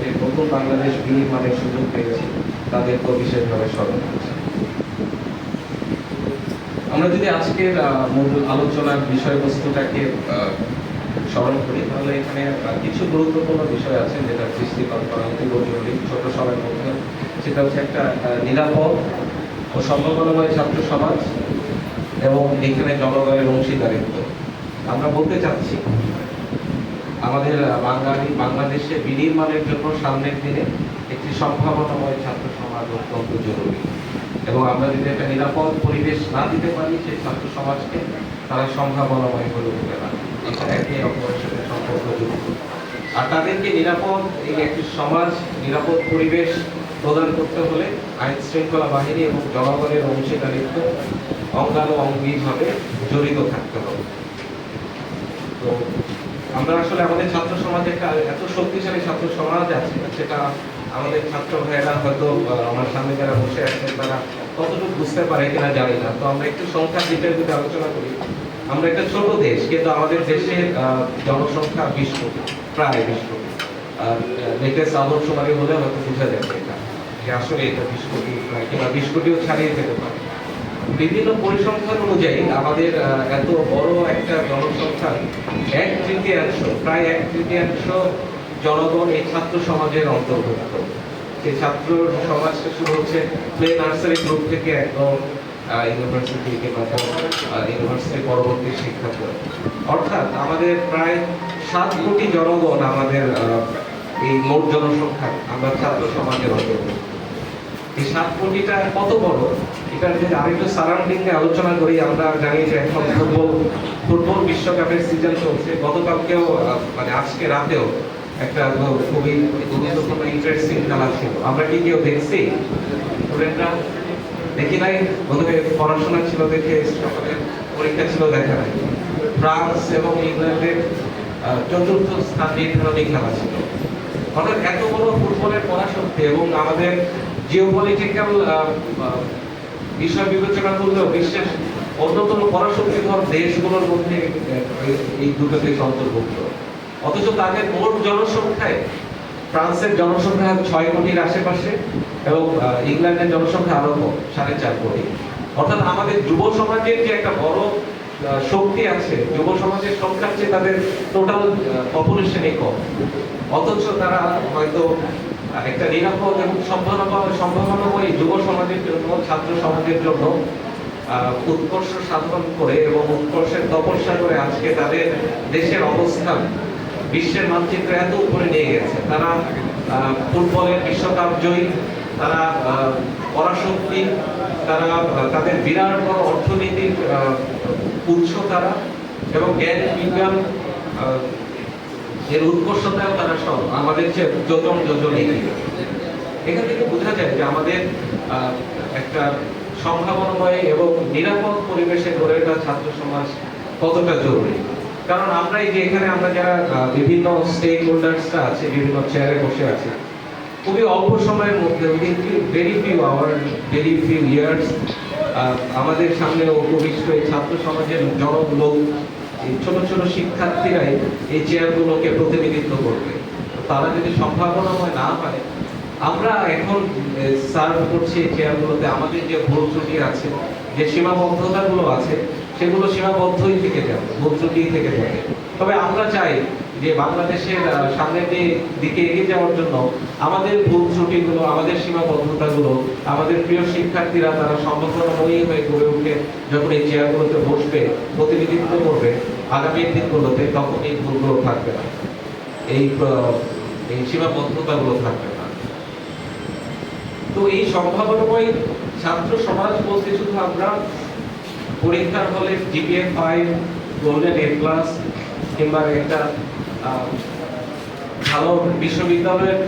যে নতুন বাংলাদেশ বিনির্মাণের সুযোগ পেয়েছি তাদেরকেও বিশেষভাবে স্মরণ করছি। আমরা যদি আজকের মূল আলোচনার বিষয়বস্তুটাকে স্মরণ করি, তাহলে এখানে কিছু গুরুত্বপূর্ণ বিষয় আছে যেটা দৃষ্টিপাত করা অতি জরুরি ছোট সময়ের মধ্যে। সেটা হচ্ছে একটা নিরাপদ ও সম্ভাবনাময় ছাত্র সমাজ এবং এখানে জনগণের অংশীদারিত্ব। আমরা বলতে চাচ্ছি আমাদের বাংলাদেশে বিনির্মাণের জন্য সামনের দিনে একটি সম্ভাবনাময় ছাত্র সমাজ অত্যন্ত জরুরি, এবং আমরা যদি একটা নিরাপদ পরিবেশ না দিতে পারি সেই ছাত্র সমাজকে, তারা সম্ভাবনাময় হয়ে উঠবে না। এটা একে অপরের সাথে সম্পর্কযুক্ত। আর তাদেরকে নিরাপদ এই একটি সমাজ, নিরাপদ পরিবেশ প্রদান করতে হলে আইন শৃঙ্খলা বাহিনী এবং জনগণের অংশীদারিত্ব অঙ্গানুঅঙ্গিভাবে জড়িত থাকতে হবে। তো আমরা আসলে আমাদের ছাত্র সমাজে একটা এত শক্তিশালী ছাত্র সমাজ আছে, সেটা আমাদের ছাত্র ভাইয়েরা হয়তো আমার সামনে যারা বসে আছেন তারা কতটুকু বুঝতে পারে কিনা জানি না। তো আমরা একটু সংখ্যার বিষয়ে যদি আলোচনা করি, আমরা একটা ছোট দেশ, কিন্তু আমাদের দেশের জনসংখ্যা 20 কোটি, প্রায় 20 কোটি। লেটেস্ট আদমশুমারি হলে হয়তো বোঝা যাবে এটা যে আসলে এটা 20 কোটি কিংবা 20 কোটিও ছাড়িয়ে যেতে পারে। বিভিন্ন পরিসংখ্যান অনুযায়ী আমাদের এত বড় একটা জনসংখ্যা 1/3, প্রায় 1/3 জনগণ এই ছাত্র সমাজের অন্তর্ভুক্ত। সেই ছাত্র সমাজটা শুরু হচ্ছে প্লে নার্সারি গ্রুপ থেকে একদম ইউনিভার্সিটি কিংবা ইউনিভার্সিটি পরবর্তী শিক্ষা করে, অর্থাৎ আমাদের প্রায় 7 কোটি জনগণ আমাদের এই মোট জনসংখ্যা আমরা ছাত্র সমাজের অন্তর্ভুক্ত। এই 7 কোটিটা কত বড়, এটা যদি আরেকটু সারাউন্ডিং এ আলোচনা করি, আমরা জানি যে এখন ফুটবল বিশ্বকাপের সিজন চলছে। গতকালকেও মানে আজকে রাতেও একটা খুবই গুরুত্বপূর্ণ ইন্টারেস্টিং খেলা ছিল। আমরা কি কেউ দেখছি? স্টুডেন্টরা দেখি নাই, বোধহয় পড়াশোনা ছিল দেখে, সকালের পরীক্ষা ছিল দেখা নাই। ফ্রান্স এবং ইংল্যান্ডের চতুর্থ স্থান নির্ধারণী খেলা ছিল। অর্থাৎ এত বড় ফুটবলের পরাশক্তি এবং আমাদের জিওপলিটিক্যাল বিষয় বিবেচনা করলেও বিশ্বের অন্যতম পরাশক্তিধর দেশগুলোর মধ্যে এই দুটো দেশ অন্তর্ভুক্ত। অথচ তাদের মোট জনসংখ্যায় ফ্রান্সের জনসংখ্যা 6 কোটির আশেপাশে এবং ইংল্যান্ডের জনসংখ্যা আরো কম, 4.5 কোটি। অর্থাৎ আমাদের যুব সমাজের যে একটা বড় শক্তি আছে, যুব সমাজের সংখ্যার চেয়ে তাদের টোটাল পপুলেশনই কম। অথচ তারা হয়তো একটা নিরাপদ এবং সম্ভাবনাময় যুব সমাজের জন্য, ছাত্র সমাজের জন্য উৎকর্ষ সাধন করে এবং উৎকর্ষের তপস্যা করে আজকে তাদের দেশের অবস্থান বিশ্বের মানচিত্রে এত উপরে নিয়ে গেছে। তারা ফুটবলের বিশ্বকাপ জয়ী, তারা পরাশক্তি, তারা তাদের বিরাট বড় অর্থনৈতিক উৎস তারা, এবং জ্ঞান বিজ্ঞান এর উৎকর্ষতাও তারা সব আমাদের চেয়ে যোজন এগিয়ে। এখান থেকে বোঝা যায় যে আমাদের একটা সম্ভাবনাময় এবং নিরাপদ পরিবেশে গড়ে ওঠা ছাত্র সমাজ কতটা জরুরি। কারণ আমরা এই যে এখানে আমরা যারা বিভিন্ন স্টেক হোল্ডার্সরা আছে, বিভিন্ন চেয়ারে বসে আছে, খুবই অল্প সময়ের মধ্যে, ভেরি ফিউ ইয়ার্স, আমাদের সামনে উপবিষ্ট এই ছাত্র সমাজের জনলোক, ছোট ছোট শিক্ষার্থীরাই এই চেয়ারগুলোকে প্রতিনিধিত্ব করবে। তারা যদি সম্ভাবনাময় না পায়, আমরা এখন সার্ভ করছি এই চেয়ারগুলোতে, আমাদের যে ভুল ত্রুটি আছে, যে সীমাবদ্ধতাগুলো আছে, সেগুলো সীমাবদ্ধই থেকে যাবে, ভুল ত্রুটি থেকে যাবে। তবে আমরা চাই যে বাংলাদেশের সামনের দিকে এগিয়ে যাওয়ার জন্য আমাদের ভুল ত্রুটিগুলো, আমাদের সীমাবদ্ধতাগুলো, আমাদের প্রিয় শিক্ষার্থীরা তারা সম্ভাবনাময়ী হয়ে গড়ে উঠে যখন এই চেয়ারগুলোতে বসবে, প্রতিনিধিত্ব করবে আগামী দিনগুলোতে, তখন এই ভুলগুলো থাকবে না, এই সীমাবদ্ধতাগুলো থাকবে না। তো এই সম্ভাবনাময় ছাত্র সমাজ বলতে শুধু আমরা পরীক্ষার হলে জিপিএ 5, গোল্ডেন A+ কিংবা একটা ভালো বিশ্ববিদ্যালয়ের